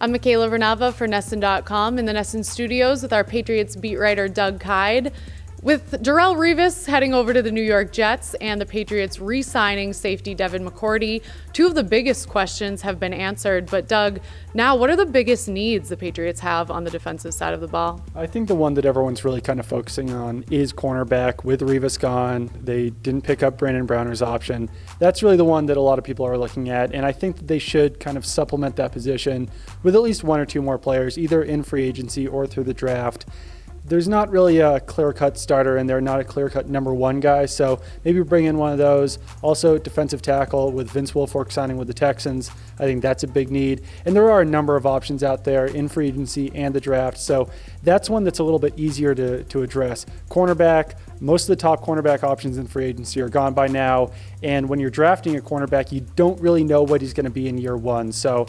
I'm Michaela Vernava for NESN.com in the NESN studios with our Patriots beat writer Doug Kyed. With Darrelle Revis heading over to the New York Jets and the Patriots re-signing safety Devin McCourty, two of the biggest questions have been answered. But Doug, now what are the biggest needs the Patriots have on the defensive side of the ball? I think the one that everyone's really kind of focusing on is cornerback. With Revis gone, they didn't pick up Brandon Browner's option. That's really the one that a lot of people are looking at, and I think that they should kind of supplement that position with at least one or two more players, either in free agency or through the draft. There's not really a clear-cut starter and they're not a clear-cut number one guy, so maybe bring in one of those. Also, defensive tackle with Vince Wilfork signing with the Texans. I think that's a big need. And there are a number of options out there in free agency and the draft, so that's one that's a little bit easier to address. Cornerback, most of the top cornerback options in free agency are gone by now, and when you're drafting a cornerback, you don't really know what he's going to be in year one. So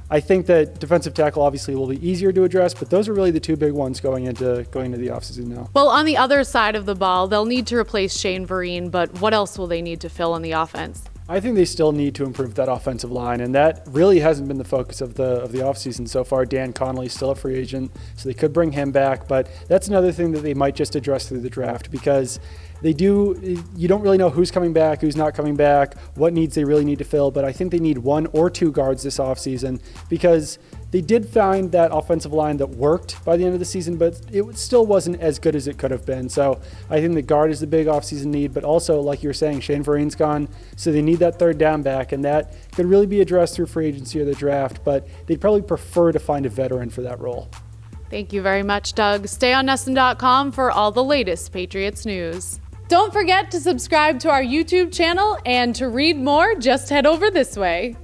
I think that defensive tackle obviously will be easier to address, but those are really the two big ones going into the offseason now. Well, on the other side of the ball, they'll need to replace Shane Vereen, but what else will they need to fill in the offense? I think they still need to improve that offensive line, and that really hasn't been the focus of the offseason so far. Dan Connolly's still a free agent, so they could bring him back, but that's another thing that they might just address through the draft, because you don't really know who's coming back, who's not coming back, what needs they really need to fill, but I think they need one or two guards this offseason, because they did find that offensive line that worked by the end of the season, but it still wasn't as good as it could have been. So I think the guard is the big offseason need, but also, like you were saying, Shane Vereen's gone, so they need that third down back, and that could really be addressed through free agency or the draft, but they'd probably prefer to find a veteran for that role. Thank you very much, Doug. Stay on NESN.com for all the latest Patriots news. Don't forget to subscribe to our YouTube channel, and to read more, just head over this way.